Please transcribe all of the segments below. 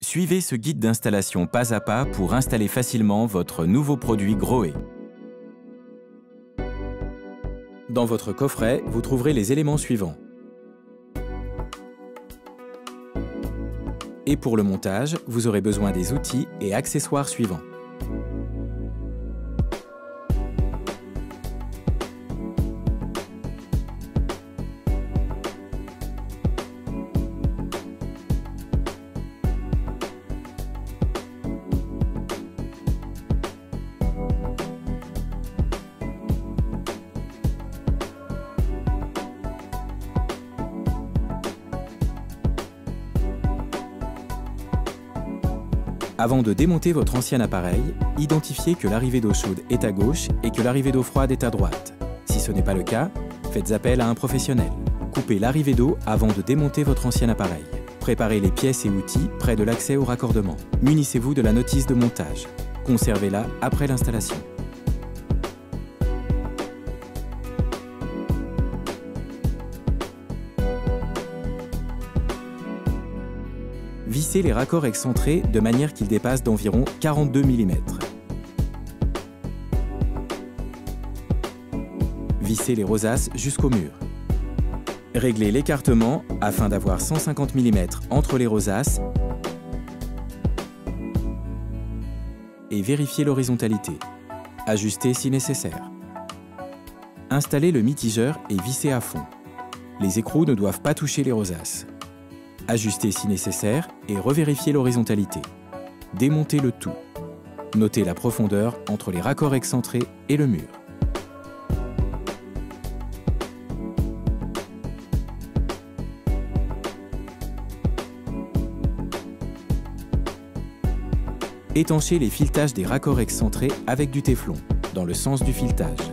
Suivez ce guide d'installation pas à pas pour installer facilement votre nouveau produit Grohe. Dans votre coffret, vous trouverez les éléments suivants. Et pour le montage, vous aurez besoin des outils et accessoires suivants. Avant de démonter votre ancien appareil, identifiez que l'arrivée d'eau chaude est à gauche et que l'arrivée d'eau froide est à droite. Si ce n'est pas le cas, faites appel à un professionnel. Coupez l'arrivée d'eau avant de démonter votre ancien appareil. Préparez les pièces et outils près de l'accès au raccordement. Munissez-vous de la notice de montage. Conservez-la après l'installation. Vissez les raccords excentrés de manière qu'ils dépassent d'environ 42 mm. Vissez les rosaces jusqu'au mur. Réglez l'écartement afin d'avoir 150 mm entre les rosaces et vérifiez l'horizontalité. Ajustez si nécessaire. Installez le mitigeur et vissez à fond. Les écrous ne doivent pas toucher les rosaces. Ajustez si nécessaire et revérifiez l'horizontalité. Démontez le tout. Notez la profondeur entre les raccords excentrés et le mur. Étanchez les filetages des raccords excentrés avec du téflon, dans le sens du filetage.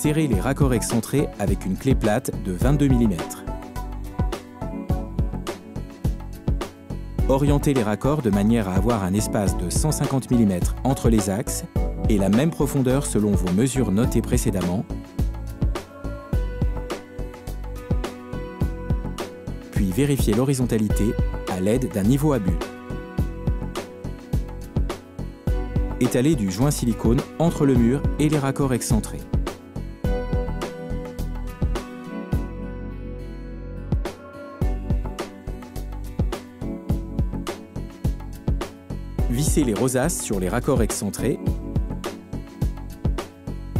Serrez les raccords excentrés avec une clé plate de 22 mm. Orientez les raccords de manière à avoir un espace de 150 mm entre les axes et la même profondeur selon vos mesures notées précédemment. Puis vérifiez l'horizontalité à l'aide d'un niveau à bulles. Étalez du joint silicone entre le mur et les raccords excentrés. Vissez les rosaces sur les raccords excentrés,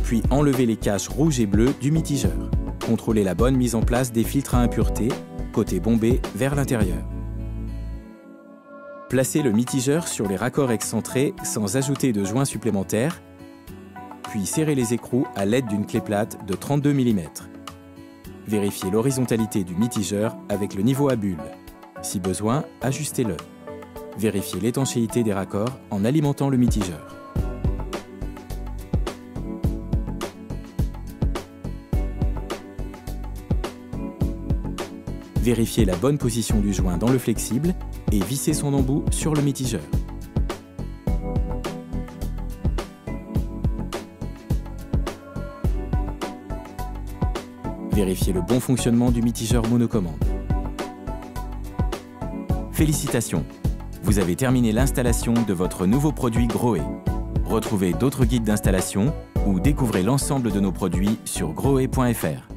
puis enlevez les caches rouges et bleues du mitigeur. Contrôlez la bonne mise en place des filtres à impuretés, côté bombé vers l'intérieur. Placez le mitigeur sur les raccords excentrés sans ajouter de joints supplémentaires, puis serrez les écrous à l'aide d'une clé plate de 32 mm. Vérifiez l'horizontalité du mitigeur avec le niveau à bulles. Si besoin, ajustez-le. Vérifiez l'étanchéité des raccords en alimentant le mitigeur. Vérifiez la bonne position du joint dans le flexible et vissez son embout sur le mitigeur. Vérifiez le bon fonctionnement du mitigeur monocommande. Félicitations! Vous avez terminé l'installation de votre nouveau produit Grohe. Retrouvez d'autres guides d'installation ou découvrez l'ensemble de nos produits sur grohe.fr.